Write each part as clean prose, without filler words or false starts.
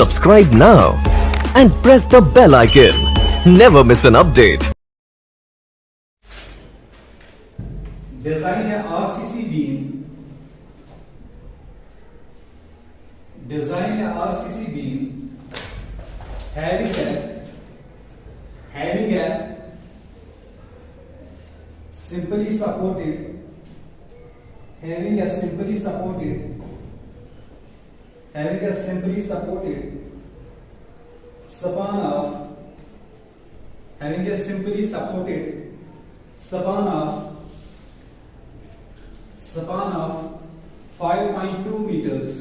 Subscribe now and press the bell icon. Never miss an update. Design है RCC beam, design है RCC beam, having है simply supported, having a simply supported span of, having a simply supported span of 5.2 meters,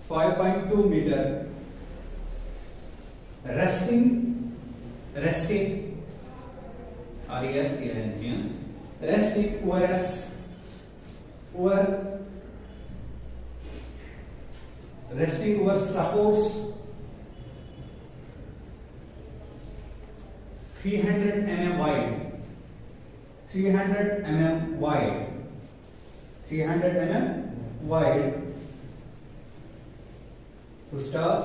5.2 meter, resting resting over supports 300 mm wide. So stop.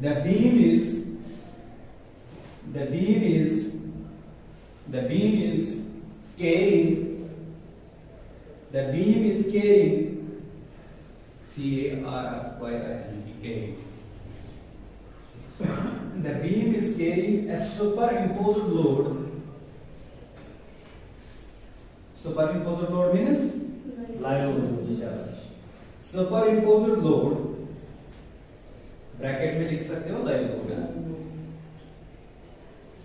The beam is carrying carrying. The beam is carrying a superimposed load. Superimposed load means live superimposed load, bracket में लिख सकते हो live load,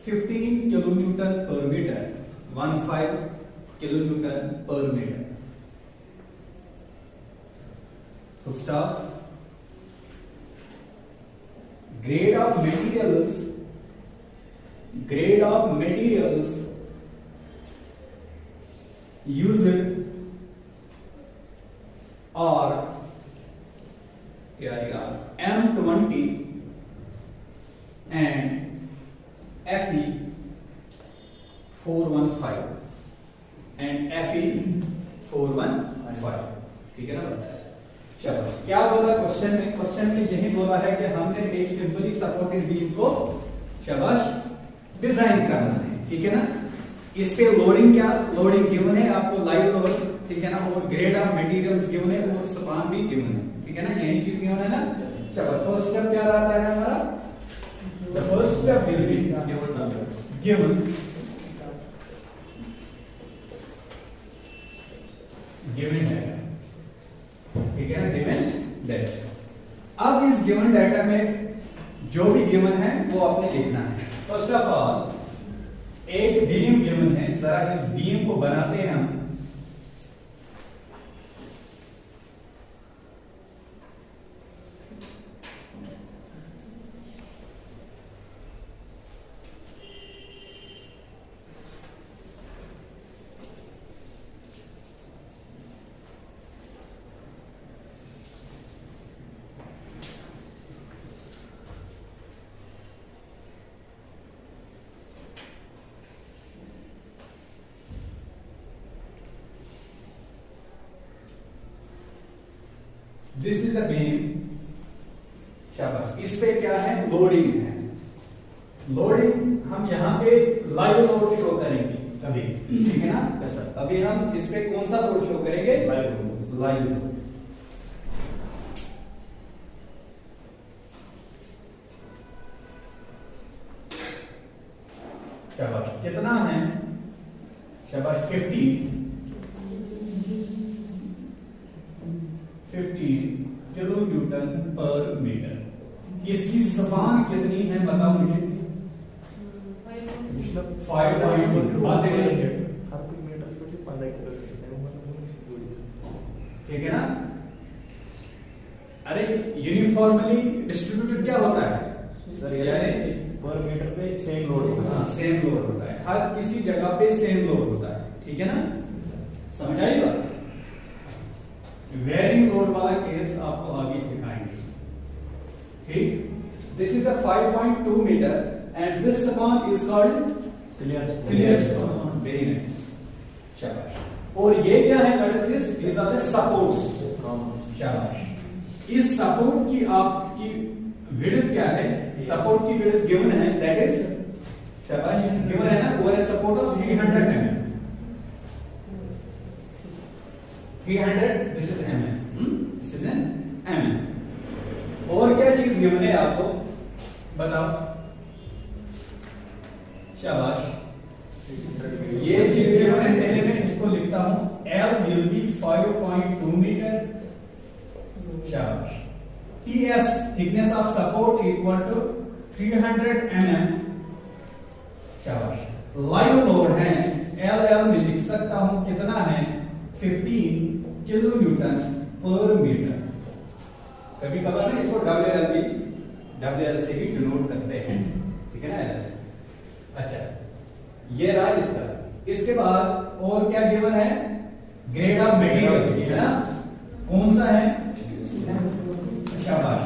15 kilonewton पर metre, 15 kilonewton पर metre. Full stop. Grade of materials used are M20 and Fe415 ठीक है ना बस. चलो क्या बोला क्वेश्चन में यही बोला है कि हमने एक सिंपली सपोर्टेड बीम को शाबाश डिजाइन करना है, ठीक है ना. इस पे लोडिंग गिवन है आपको, लाइव लोड, ठीक है ना, और ग्रेड ऑफ मटेरियल्स गिवन है और स्पान भी गिवन है, ठीक है ना. यही चीज गिवन है ना. चलो फर्स्ट स्टेप क्या रहता है हमारा, the first step will be given है, ठीक है ना, गिवन डेटा. अब इस गिवन डेटा में जो भी गिवन है वो आपने लिखना है. फर्स्ट ऑफ ऑल एक बीम गिवन है, जरा इस बीम को बनाते हैं हम. दिस इज अ बीम, शाबाश. इस पे क्या है, लोडिंग है. लोडिंग हम यहां पे लाइव लोड शो करेंगे अभी, ठीक है ना. ऐसा अभी हम इस पे कौन सा लोड शो करेंगे, लाइव लोड. शाबाश. कितना है, शाबाश 15 किलोन्यूटन पर मीटर. इसकी स्पान कितनी है बताओ मुझे. 5.2 ठीक है ना. अरे यूनिफॉर्मली डिस्ट्रीब्यूटेड क्या होता है सर, यानी पर मीटर पे सेम लोड होगा. सेम लोड होता है, हर किसी जगह पे सेम लोड होता है, ठीक है ना. समझ आई बात. वेरिंग लोड वाला केस आपको आगे सिखाएंगे, ठीक. This is a 5.2 metre and this span is called clear span. Very nice, शाबाश. और ये क्या है, दीज आर द सपोर्ट्स, शाबाश. इस सपोर्ट की आपकी विड्थ क्या है, सपोर्ट की विड्थ गिवन है, दैट इज शाबाश गिवन है ना, over a support of 300 mm, 300 this is mm, this is an mm। और क्या चीज गिवन है आपको बताओ, शाबाश ये चीज गिवन है, पहले मैं इसको लिखता हूं, L will be 5.2 मीटर, शाबाश, TS thickness of support equal to 300 mm, शाबाश, लाइव लोड है LL में लिख सकता हूं कितना है 15 किलो न्यूटन पर मीटर, कभी कभार ना इसको WL से भी डिनोट करते हैं, ठीक है ना। अच्छा ये रहा इसका, इसके बाद और क्या गिवन है, ग्रेड ऑफ मटेरियल है ना, कौन सा है, शाबाश,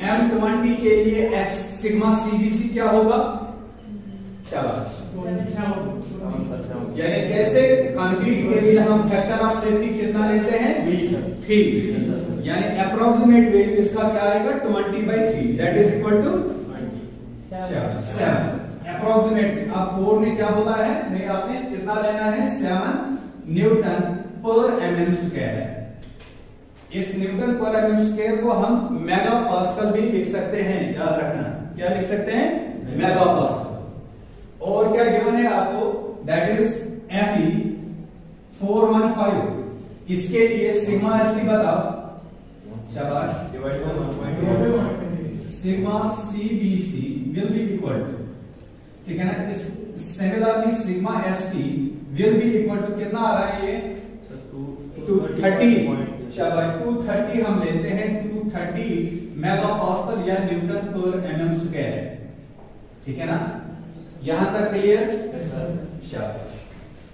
M20 के लिए F सिग्मा CBC क्या होगा, शाबाश, यानी कैसे कंक्रीट के लिए हम फैक्टर ऑफ सेफ्टी कितना लेते हैं 3, यानी अप्रोक्सीमेट वैल्यू इसका क्या आएगा 20/3, that is equal to 7 approximate. अब कोड में क्या होता है, नहीं आपने कितना लेना है 7 न्यूटन पर mm स्क्वायर, इस न्यूटन पर mm स्क्वायर को हम मेगा पास्कल भी लिख सकते हैं, याद रखना क्या लिख सकते हैं मेगा पास्कल। और क्या गिवन है आपको, दैट इज Fe 415, इसके लिए सिग्मा ST बताओ, शाबाश, sigma CBC will be equal to, ठीक है ना, इस similarly sigma ST will be equal to कितना आ रहा है ये 230, शाबाश 230 हम लेते हैं 230 मेगा पास्कल या न्यूटन पर mm स्क्वायर, ठीक है ना, यहां तक क्लियर, शाबाश।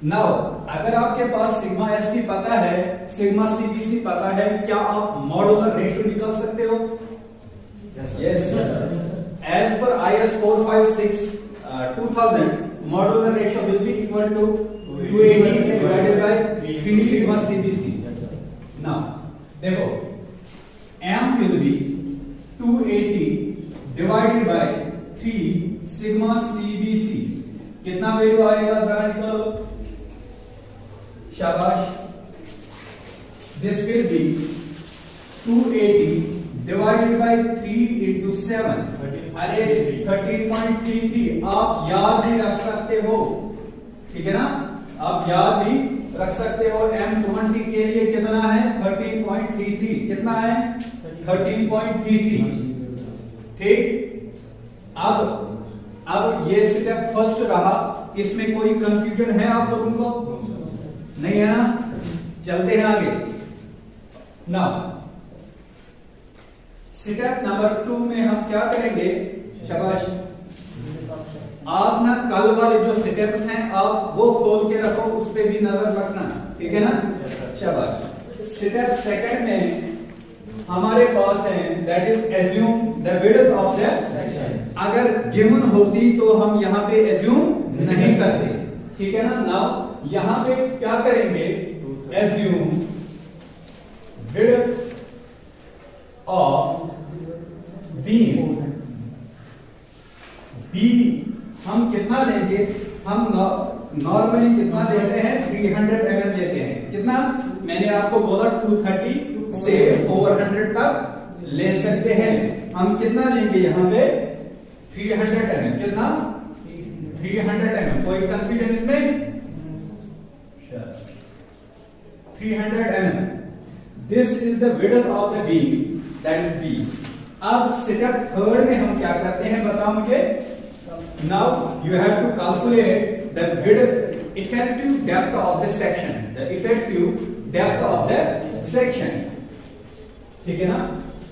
नाउ अगर आपके पास सिग्मा ST पता है, सिग्मा CBC पता है, क्या आप मॉड्यूलर रेशियो निकाल सकते हो, yes, as per IS 456 2000 modular ratio will be equal to 280 divided by 3 sigma CBC। Now देखो M will be 280 divided by 3 sigma CBC, कितना वैल्यू आएगा जरा निकालो, शाबाश, this will be 280 divided by 3 into 7, अरे 13.33, आप याद भी रख सकते हो, ठीक है ना, आप याद भी रख सकते हो, M20 के लिए कितना है 13.33, कितना है 13.33, ठीक। अब ये स्टेप फर्स्ट रहा, इसमें कोई कंफ्यूजन है आप लोगों को, नहीं है ना, चलते हैं आगे। नाउ स्टेप नंबर 2 में हम क्या करेंगे, शाबाश, आप ना कल वाले जो स्टेप्स हैं आप वो खोल के रखो, उस पे भी नजर रखना, ठीक है ना, शाबाश। स्टेप सेकंड में हमारे पास है, that is assume the width of the section, अगर गिवन होती तो हम यहां पे एज्यूम नहीं करते, ठीक है ना। नाउ यहां पे क्या करेंगे, assume width of beam, B हम कितना लेंगे, हम नॉर्मली कितना लेते हैं 300 mm लेते हैं, कितना मैंने आपको बोला 230 से 400 तक ले सकते हैं, हम कितना लेंगे यहाँ पे 300 mm, कितना 300 mm, कोई कंफ्यूजन इसमें, 300 mm, this is the width of the beam, that is B. अब स्टेप थर्ड में हम क्या करते हैं बताओ मुझे, now you have to calculate the width, effective depth of the section, the effective depth of the section, ठीक है ना।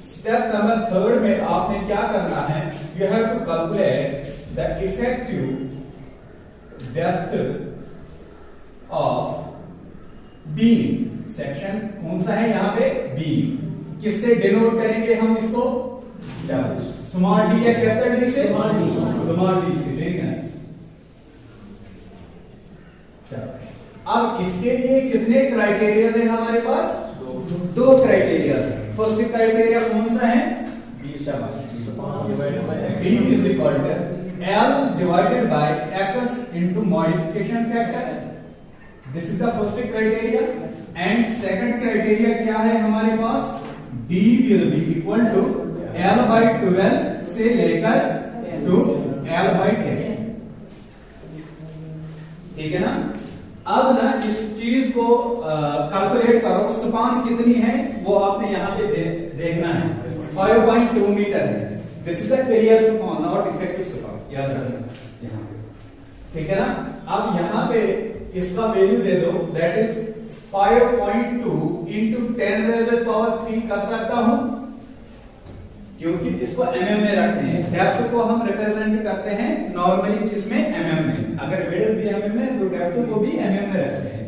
स्टेप नंबर थर्ड में आपने क्या करना है, you have to calculate the effective depth of beam, section कौन सा है यहाँ पे, बीम, किससे डिनोट करेंगे हम इसको, स्मॉल डी या कैपिटल डी से, स्मॉल डी से, ठीक है। अब इसके लिए कितने क्राइटेरिया है हमारे पास, दो क्राइटेरिया है। फर्स्ट क्राइटेरिया कौन सा है? B is equal to L divided by X into modification factor. This is the first criteria. And second criteria क्या है हमारे पास? D will be equal to L by 12 से लेकर to L by 10. ठीक है ना? अब ना इस चीज को कैलकुलेट करो, स्पान कितनी है वो आपने यहाँ पे देखना है। 5.2 मीटर है। This is a clear span, not effective span. याद रखना यहाँ पे, ठीक है ना? अब यहाँ पे इसका वैल्यू दे दो, that is 5.2 into 10 raised to power 3 कर सकता हूं, क्योंकि इसको mm में रखते हैं। डेप्थ को हम रिप्रेजेंट करते हैं नॉर्मली किसमें? mm में। अगर विड्थ भी mm में तो डेप्थ को भी mm में रखते हैं।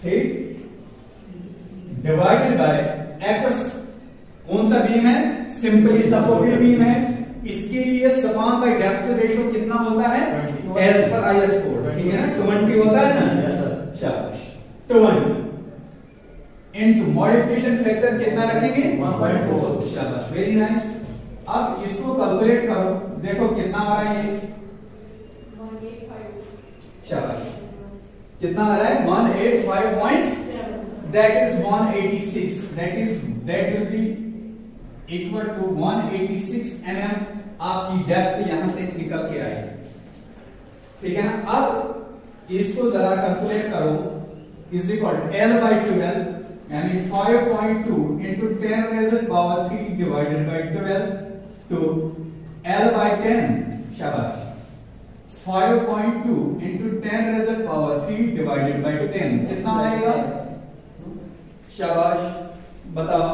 ठीक, डिवाइडेड बाय x, कौन सा बीम है? सिंपली सपोर्टेड बीम है। इसके लिए स्पान बाय डेप्थ रेशियो कितना होता है? एज पर IS कोड, ठीक है ना? 20 होता है ना? Yes sir. शाबाश। 20 इनटू मॉडिफिकेशन फैक्टर कितना रखेंगे? 1.4। शाबाश, वेरी नाइस। अब इसको कैलकुलेट करो, देखो कितना आ रहा है ये? 185। शाबाश, कितना आ रहा है? 185 point, that is 186, that will be equal to 186 mm आपकी डेप्थ यहां से निकल के आएगी। ठीक है ना? अब इसको जरा कैलकुलेट करो, is equal to L by 12 यानी 5.2 into 10 raised to power 3 divided by 12 to L by 10। शाबाश, 5.2 into 10 raised to power 3 divided by 10 कितना आएगा? शाबाश, बताओ।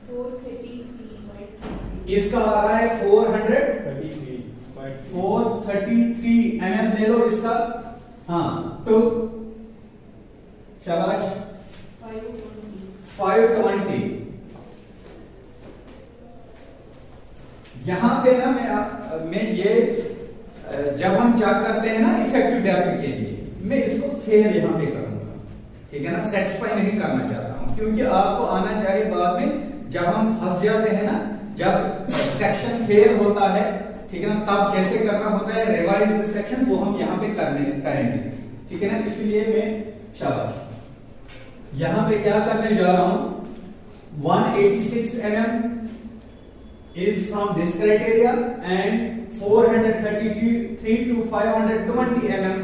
433.3। इसका आ रहा है 433 mm ले लो इसका। हाँ, तो शाबाश, 520। यहां पे ना मैं ये जब हम चेक करते हैं ना इफेक्टिव डेप्थ के लिए, मैं इसको फेयर यहां पे करूंगा, ठीक है ना? सेटिस्फाई नहीं करना चाहता हूं, क्योंकि आपको आना चाहिए बाद में जब हम फंस जाते हैं ना, जब सेक्शन फेयर होता है, ठीक है ना, तब कैसे करना होता है रिवाइज द सेक्शन, वो हम यहाँ पे करेंगे, ठीक है ना? इसलिए मैं शाबाश यहां पे क्या करने जा रहा हूं? 186 mm is from this criteria and 433 to 520 mm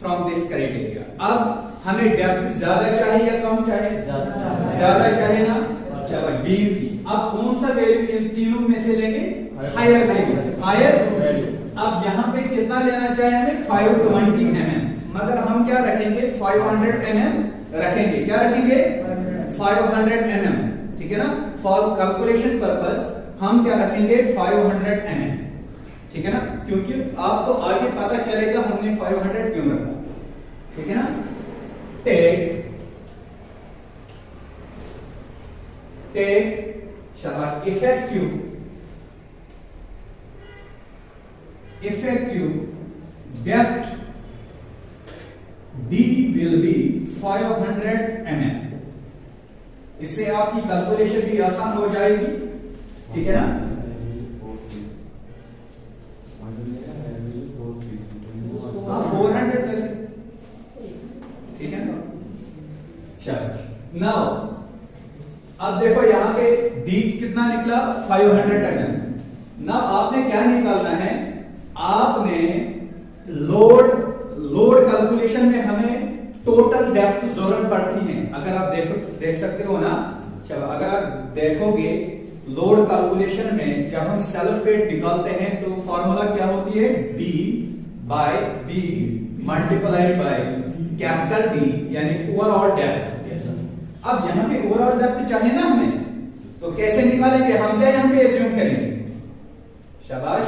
from this criteria. अब हमें डेप्थ ज्यादा चाहिए या कम चाहिए? ज्यादा चाहिए ना? शाबाश, बीम की। अब कौन सा वैल्यू इन तीनों में से लेंगे? Higher value, higher value. अब यहाँ पे कितना लेना चाहिए हमें? 520 mm, मगर हम क्या रखेंगे? 500 mm रखेंगे। क्या रखेंगे? 500 mm, ठीक है ना? फॉर कैलकुलेशन पर्पस हम क्या रखेंगे? 500 mm, ठीक है ना? क्योंकि आपको आगे पता चलेगा हमने 500 क्यों रखा, ठीक है ना? टेक शाबाश, effective depth D will be 500 mm। इससे आपकी कैलकुलेशन भी आसान हो जाएगी, ठीक है ना? हाँ, 400 जैसे, ठीक है ना? चलो नाउ अब देखो यहाँ पे D कितना निकला? 500 mm। ना आपने क्या निकालना है? आपने लोड कैलकुलेशन में हमें टोटल डेप्थ जरूरत पड़ती है। अगर आप देख सकते हो ना, चलो अगर आप देखोगे लोड कैलकुलेशन में जब हम सेल्फ वेट निकालते हैं तो फॉर्मूला क्या होती है? B by B multiplied by capital D यानी ओवरऑल डेप्थ। अब यहाँ पे ओवरऑल डेप्थ चाहिए ना हमें, तो कैसे निकालेंगे? हम क्या यहाँ पे एज्यूम करेंगे? शाबाश,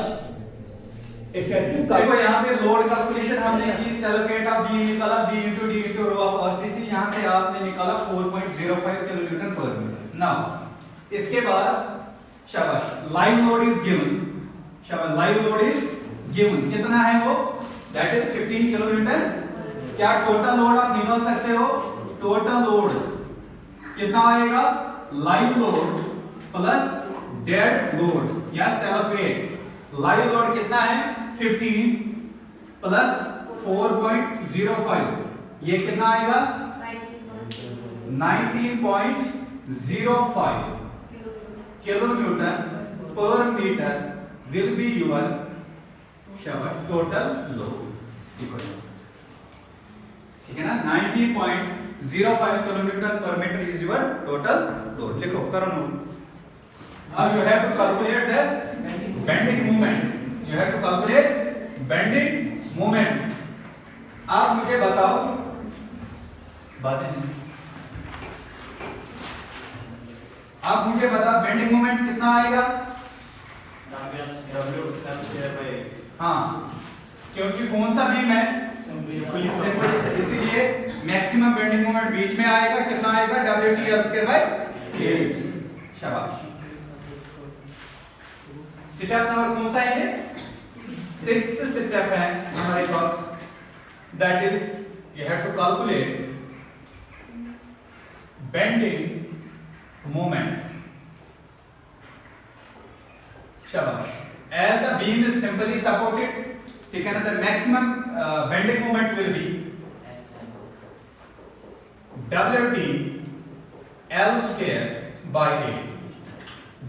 इफेक्टिव। देखो यहाँ पे लोड कैलकुलेशन हमने की, सेल्फ वेट ऑफ B निकाला, B into D into rho of RCC, यहाँ से आपने निकाला 4.05 किलोन्यूटन पर मीटर। नाउ इसके बाद शाबाश, लाइव लोड इज गिवन। शाबाश, लाइव लोड इज गिवन। कितना है वो? That is 15 kilonewton. क्या टोटल लोड आप निकाल सकते हो? टोटल लोड कितना आएगा, live load plus dead load या सेल्फ वेट। लाइव लोड कितना है 15 प्लस 4.05, ये कितना आएगा 19.05 किलोन्यूटन पर मीटर will be your शाबाश टोटल लोड। ठीक है ना, 19.05 किलोमीटर पर metre is your total load. लिखो, करो note. Now you have to calculate the bending moment. You have to calculate bending moment. आप मुझे बताओ, बातें नहीं, आप मुझे बताओ बेंडिंग मोमेंट कितना आएगा। हाँ, क्योंकि कौन सा बीम है, इसीलिए मैक्सिमम बेंडिंग मोमेंट बीच में आएगा। कितना आएगा, WT/8। शाबाश। स्टेप नंबर कौन सा है, ये 6th स्टेप है हमारे पास। That is you have to calculate bending moment. शाबाश। As the beam is simply supported, ठीक है ना, the maximum bending moment will be WT L square by 8.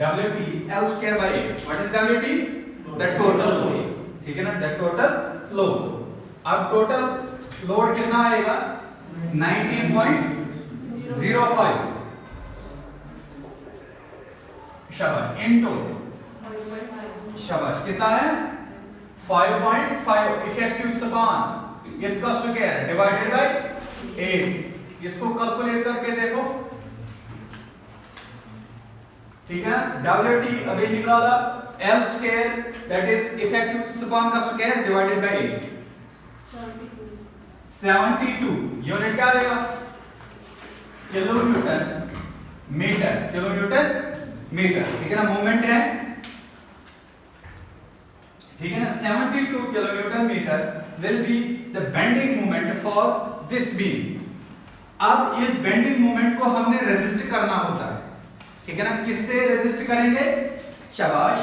WT L square by 8. What is WT? The total load. ठीक है ना, the total load. अब total load कितना आएगा 19.05 शाबाश इनटू शाबाश कितना है 5.5 इफेक्टिव स्पान, इसका स्क्वायर डिवाइडेड बाय 8। इसको कैलकुलेट करके देखो, ठीक है ना। WT अभी निकाला, L square that is effective span का स्क्वायर डिवाइडेड बाय 8, 72 यूनिट क्या आएगा, किलोन्यूटन मीटर। किलोन्यूटन मीटर, ठीक है ना। मोमेंट है, ठीक है ना, 72 kilonewton metre will be the bending moment for this beam. अब इस बेंडिंग मोमेंट को हमने रेजिस्ट करना होता है, ठीक है ना। किससे रेजिस्ट करेंगे, शाबाश,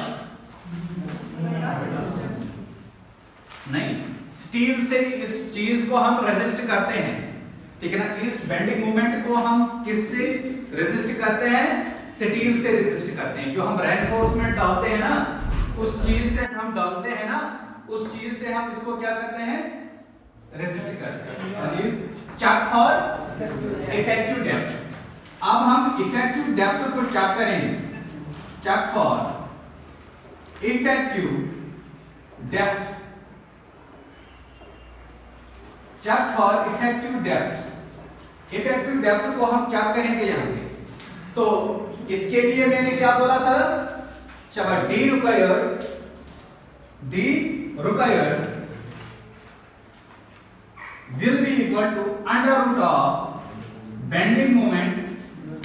नहीं, स्टील से इस चीज को हम रेजिस्ट करते हैं, ठीक है ना। इस बेंडिंग मोमेंट को हम किससे रेजिस्ट करते हैं, स्टील से रेजिस्ट करते हैं। जो हम रेनफोर्समेंट डालते हैं ना, उस चीज से हम डालते हैं ना, उस चीज से हम इसको क्या करते हैं, रेजिस्ट करते हैं। Check for effective depth. अब हम इफेक्टिव डेप्थ को चेक करेंगे। Check for effective depth. Check for effective depth. Effective depth को हम चेक करेंगे यहां पे। तो इसके लिए मैंने क्या बोला था, चलो D required will be equal to under root of bending moment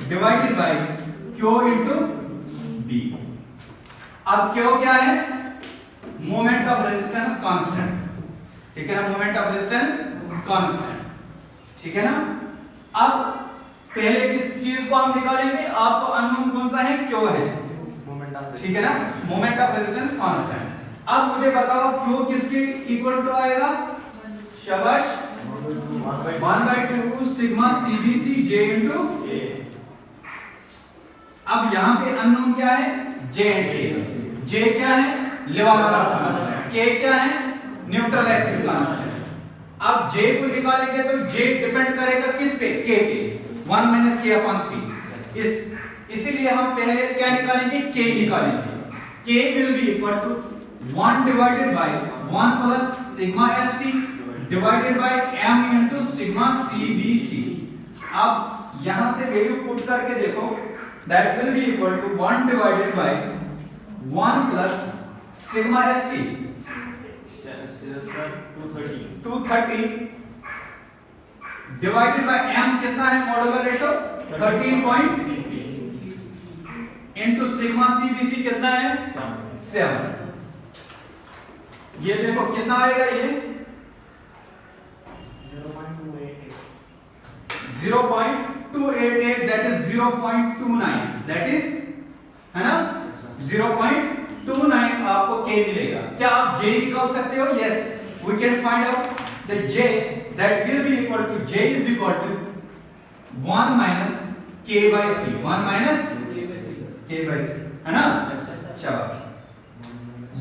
divided by Q into B। अब Q क्या है, मोमेंट ऑफ रेजिस्टेंस कांस्टेंट, ठीक है ना, मोमेंट ऑफ रेजिस्टेंस कांस्टेंट, ठीक है ना। अब पहले किस चीज को हम निकालेंगे, आपको अननोन कौन सा है, Q है, ठीक है ना, मोमेंट ऑफ रेजिस्टेंस कांस्टेंट। अब मुझे बताओ Q किसके इक्वल टू आएगा, शाबाश, 1/2 sigma CBC J into A। अब यहां पे अननोन क्या है, J एंड K। J क्या है, लेवालार कांस्टेंट, K क्या है, न्यूट्रल एक्सिस कांस्टेंट। अब J को निकालेंगे तो J डिपेंड करेगा किस पे, K पे, 1 - K/3। इसीलिए हम पहले क्या निकालेंगे, K निकालेंगे। K will be equal to 1 divided by 1 plus sigma ST divided by m into sigma CBC। अब यहां से वैल्यू पुट करके देखो, that will be equal to 1 divided by 1 plus sigma ST 230 divided by m कितना है, modular ratio 13 into sigma CBC कितना है, 7। ये देखो कितना आएगा, ये 0.288 दैट इज 0.29 दैट इज है ना 0.29 आपको k मिलेगा। क्या आप j निकाल सकते हो? Yes, we can find out the j that will be equal to j is equal to 1 minus k by 3 1 minus k by 3 है ना। शाबाश।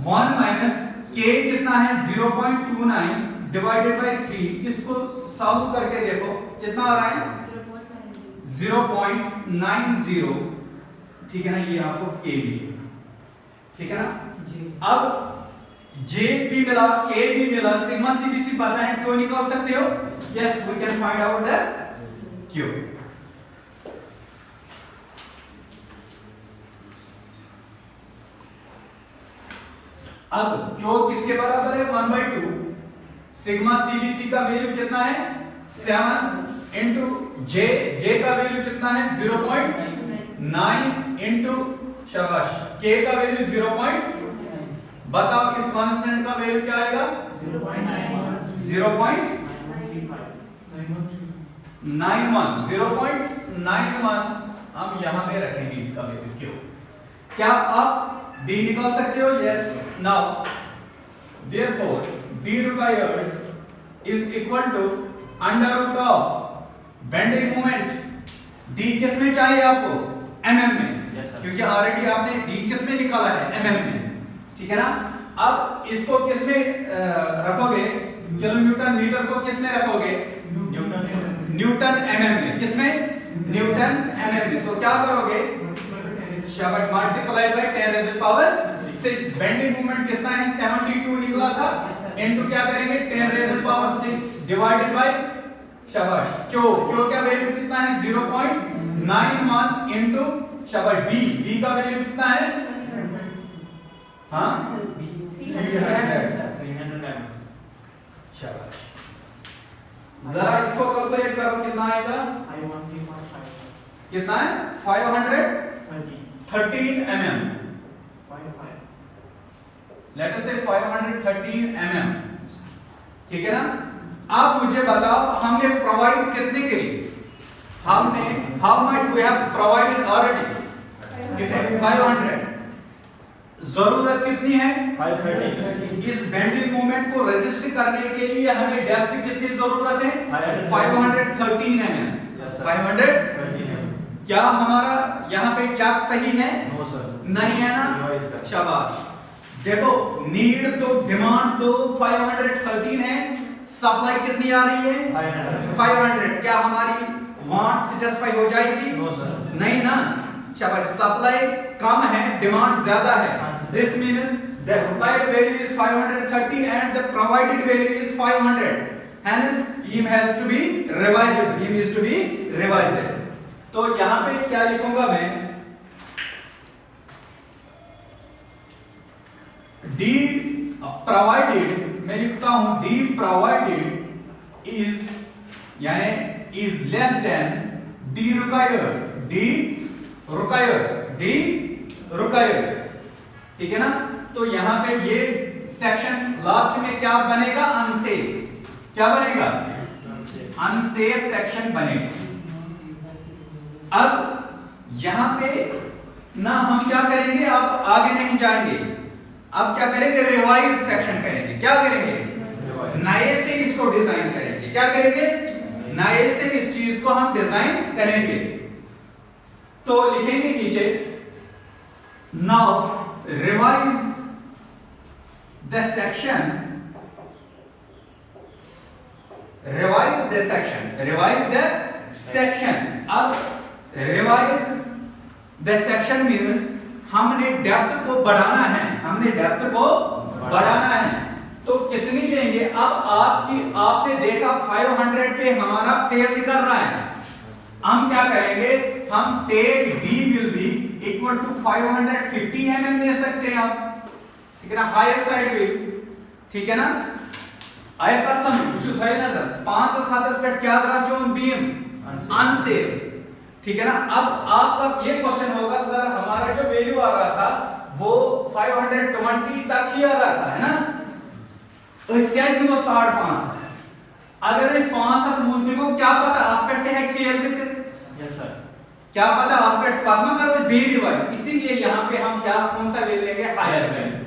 1 माइनस k कितना है 0.29 डिवाइडेड बाय 3, इसको सॉल्व करके देखो कितना आ रहा है 0.90, ठीक है ना। ये आपको k भी ठीक है ना। अब j भी मिला k भी मिला, सिग्मा cbc पता है, क्यों निकाल सकते हो? Yes, we can find out the q। अब क्यों किसके बराबर है 1/2, सिग्मा cbc का वैल्यू कितना है 7 इंटू j का वैल्यू कितना है 0.9 इंटू शाबाश k का वैल्यू 0. बताओ इस कांस्टेंट का वैल्यू क्या आएगा 0.91 हम यहां पे रखेंगे इसका वैल्यू। क्यों? क्या आप d निकाल सकते हो? Yes. Now therefore d required is equal to under root of bending moment। d किस में चाहिए आपको? mm में, क्योंकि ऑलरेडी आपने d किस में निकाला है mm में, ठीक है ना। अब इसको किस में रखोगे? किलोन्यूटन मीटर को किस में रखोगे? न्यूटन mm में। किस में? न्यूटन mm में। तो क्या करोगे? शाबाश, multiply by 10 raised power 6। Bending moment कितना है 72 निकला था, इनटू क्या करेंगे 10 raised पावर 6 डिवाइडेड बाय शाबाश क्यों क्या वैल्यू कितना है 0.91 इनटू शाबाश b का वैल्यू कितना है? हाँ 300। शाबाश। जरा इसको कैलकुलेट करो कितना आएगा? कितना है 513 mm। लेट अस से 513 mm, ठीक है ना। आप मुझे बताओ हमने प्रोवाइड कितने करी? हमने how much we have provided already? 500। जरूरत कितनी है 530। इस बेंडिंग मोमेंट को रेजिस्ट करने के लिए हमें डेप्थ कितनी जरूरत है 513 mm। 513 क्या हमारा यहाँ पे चाक सही है? नो सर, नहीं है ना। शाबाश। देखो नीड तो डिमांड तो 513 है, सप्लाई कितनी आ रही है 500। क्या हमारी वांट सेटिस्फाई हो जाएगी? नो सर, नहीं ना। शाबाश। सप्लाई कम है, डिमांड ज्यादा है। This means the required value is 530 and the provided value is 500, hence beam has to be revised। beam is to be revised। तो यहां पे क्या लिखूंगा मैं? D provided, मैं लिखता हूं D provided is यानी is less than D required। D required, ठीक है ना। तो यहां पे ये सेक्शन लास्ट में क्या बनेगा? अनसेफ। क्या बनेगा? अनसेफ सेक्शन बनेगा। अब यहां पे ना हम क्या करेंगे, अब आगे नहीं जाएंगे, अब क्या करेंगे रिवाइज सेक्शन करेंगे। क्या करेंगे? नए से इसको डिजाइन करेंगे। क्या करेंगे? नए से इस चीज को हम डिजाइन करेंगे। तो लिखेंगे नीचे now revise the section, revise the section, revise the section. अब रिवाइज द सेक्शन मींस हमने डेप्थ को बढ़ाना है, हमने डेप्थ को बढ़ाना है। तो कितनी लेंगे? अब आपने देखा 500 पे हमारा फेल कर रहा है। हम क्या करेंगे? हम take D will be equal to 550 mm ले सकते हैं आप, ठीक है ना। हायर साइड विल, ठीक है ना। आया बात समझ कुछ है ना सर? 5 एस्पेक्ट क्या रहा जो बीम अनसेफ, ठीक है ना। अब आपका ये क्वेश्चन होगा सर हमारा जो वैल्यू आ रहा था वो 520 तक ही आ रहा था, है ना। तो इस केस में वो 5.5 है। अगर इस 5 हाथ मूवमेंट को क्या पता आप करते हैं फेल में से यस सर क्या पता आप कट पद्मा करो इस बी रिवर्स, इसीलिए यहां पे हम क्या कौन सा वैल्यू लेंगे हायर वैल्यू,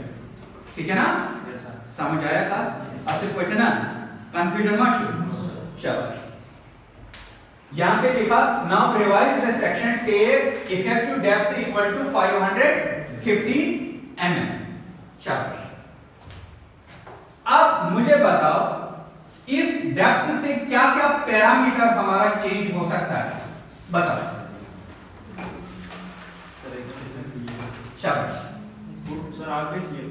ठीक है ना? यस सर समझ आया का असल क्वेश्चन ना कंफ्यूजन मत छो। शाबाश। यहां पे लिखा now revise the section take effective depth equal to 550 mm। शाबाश। अब मुझे बताओ इस डेप्थ से क्या क्या पैरामीटर हमारा चेंज हो सकता है, बताओ। शाबाश। सर आगे चाहिए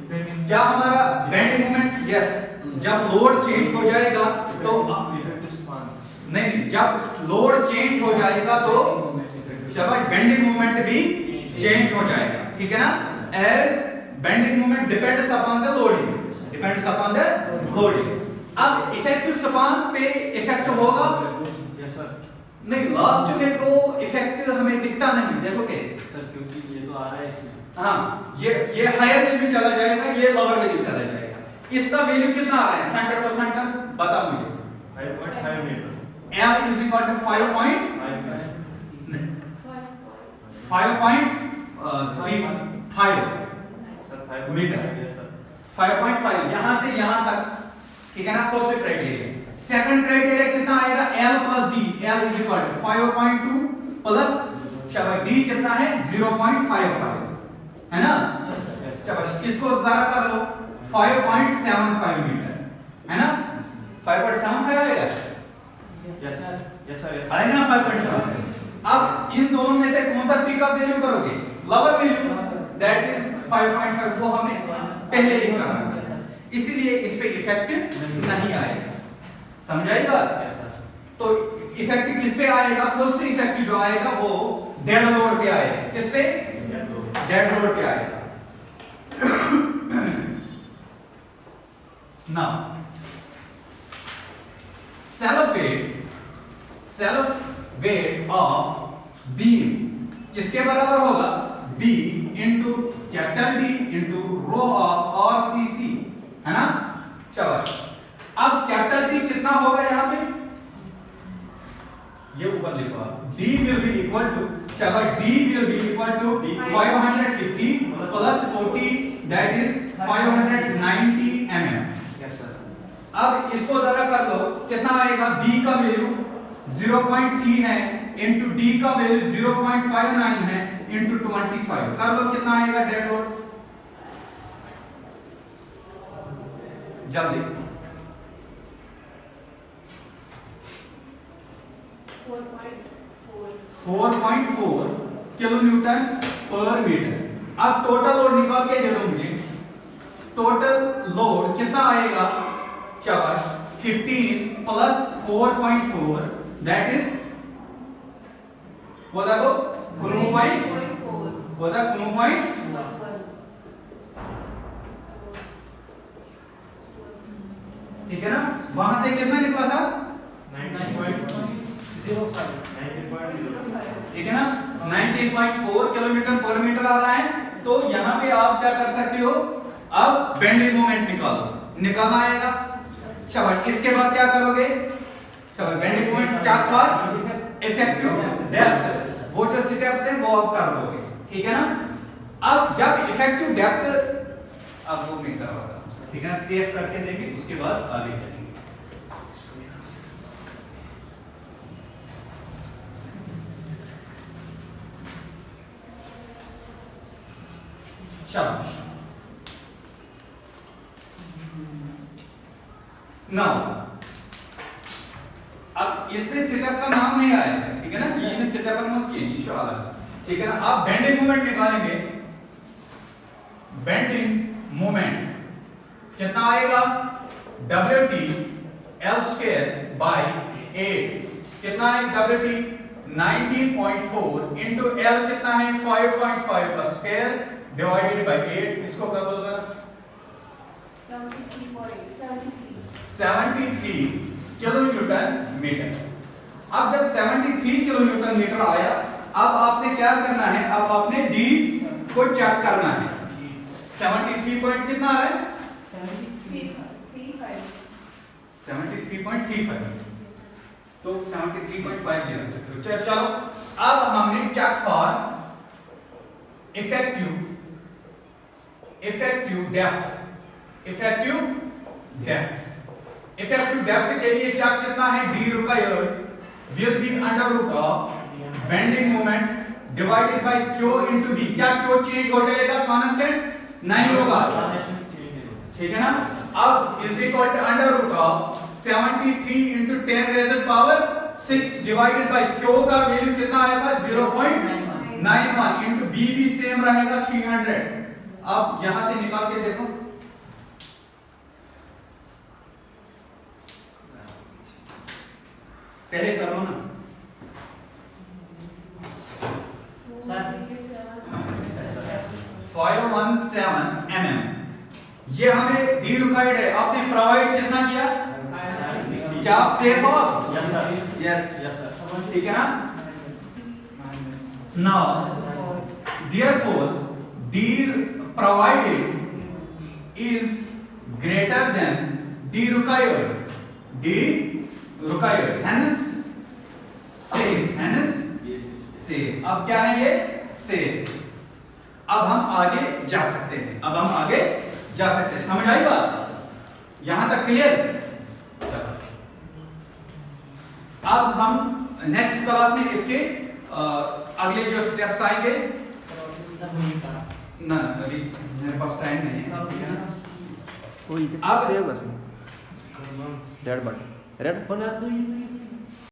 क्या हमारा बेंडिंग मोमेंट, यस, जब लोड चेंज हो जाएगा तो नहीं, जब लोड चेंज हो जाएगा तो शाबाश बेंडिंग मोमेंट भी चेंज हो जाएगा, ठीक है ना? As bending moment depends upon the loading, depends upon the loading. अब इफेक्टिव स्पान पे इफेक्ट होगा, यस सर नहीं लास्ट में को इफेक्ट हमें दिखता नहीं, देखो कैसे सर क्योंकि ये तो आ रहा है इसमें। हाँ, ये हायर वैल्यू चला जाएगा, ये लोअर वैल्यू चला जाएगा। इसका वैल्यू कितना आ रहा है सेंटर टू सेंटर, बता मुझे। 5.5 metre L is equal to 5.35 sir 5 metre. Yes sir 5.5 यहां से यहां तक, ठीक है ना? First criteria. सेकंड क्राइटेरिया कितना आएगा? L plus D, L is equal to 5.2 plus शाबाश D कितना है 0.55, है ना? शाबाश, इसको जरा कर लो 5.75 मीटर, है ना? 5.75 आएगा, यस सर आएगा ना 5.75। अब इन दोनों में से कौन सा पिक अप वैल्यू करोगे? लोअर वैल्यू, दैट इज 5.5, वो हमें पहले ही करना है, इसीलिए इस पे इफेक्ट नहीं आएगा। समझाएगा? यस सर तो इफेक्ट किस पे आएगा? फर्स्ट इफेक्ट जो आएगा वो डेड लोड पे आएगा। किस पे? डेड लोड पे आएगा। Now self weight of beam किसके बराबर होगा? B into capital D into row of और CC, है ना? शाबाश। अब कैपिटल D कितना होगा यहाँ पे? ये ऊपर लिखो आप, D will be equal to, शाबाश, D will be equal to 550 plus 40, that is 590 mm। Yes sir अब इसको जरा कर लो, कितना आएगा? B का वैल्यू 0.3 है इंटू D का वैल्यू 0.59 है इंटू 25, कर लो कितना आएगा डेड लोड? जल्दी 4.4 किलो न्यूटन पर मीटर। अब टोटल लोड निकाल के दे दो मुझे, टोटल लोड कितना आएगा? शाबाश, 15 प्लस 4.4, दैट इज वो देखो कुनु पॉइंट, वो देखो कुनु पॉइंट, ठीक है ना? वहां से कितना निकला था? 90.0 सर 90.0 ठीक है ना? 19.4 किलोमीटर पर मीटर आ रहा है। तो यहाँ पे आप क्या कर सकते हो? अब बेंडिंग मोमेंट निकालो, निकालना आएगा। शाबाश, इसके बाद क्या करोगे? शाबाश, bending moment check for effective depth, वो जो स्टेप्स हैं वो आप कर लोगे, ठीक है ना? अब जब इफेक्टिव डेप्थ अब वो नहीं करवागा, ठीक है ना? सेव करके देंगे, उसके बाद आगे चलेंगे। शाबाश। नाउ अब इसमें सेटअप का नाम नहीं आया, ठीक है ना? ये सेटअप अलमोस्ट किए इंशाल्लाह, ठीक है ना? आप बेंडिंग मोमेंट निकालेंगे, बेंडिंग मोमेंट कितना आएगा? WT L स्क्वायर बाय 8, कितना है WT? 19.4 इंटू L कितना है? 5.5 का स्क्वायर डिवाइडेड बाय 8, इसको कर दो जरा 73 किलो न्यूटन मीटर। अब जब 73 किलो न्यूटन मीटर आया, अब आपने क्या करना है? अब आपने D को चेक करना है। 73 पॉइंट कितना आ रहा है? 73.35, तो 73.5 भी रख सकते हो। चलो अब हमने चेक फॉर इफेक्टिव डेप्थ के लिए चेक कितना है, d required will be under root of bending moment divided by q into b। क्या q चेंज हो जाएगा, कांस्टेंट नहीं होगा, ठीक है ना। अब is equal to under root of 73 into 10 raise power 6 divided by q का वैल्यू कितना आया था 0.91 इनटू b भी सेम रहेगा 300। अब यहां से निकाल के देखो, पहले करो ना 517 mm, ये हमें डी रिक्वायर्ड है, आपने प्रोवाइड कितना किया, क्या आप सेफ हो? यस सर, यस सर, ठीक है ना। Now therefore d provided is greater than d required, hence safe, अब क्या है ये, safe। अब हम आगे जा सकते हैं, समझ आई बात, यहां तक क्लियर। अब हम नेक्स्ट क्लास में इसके अगले जो स्टेप्स आएंगे ना, अभी मेरे पास टाइम नहीं है। कोई अब सेव बस रेड बटन रेड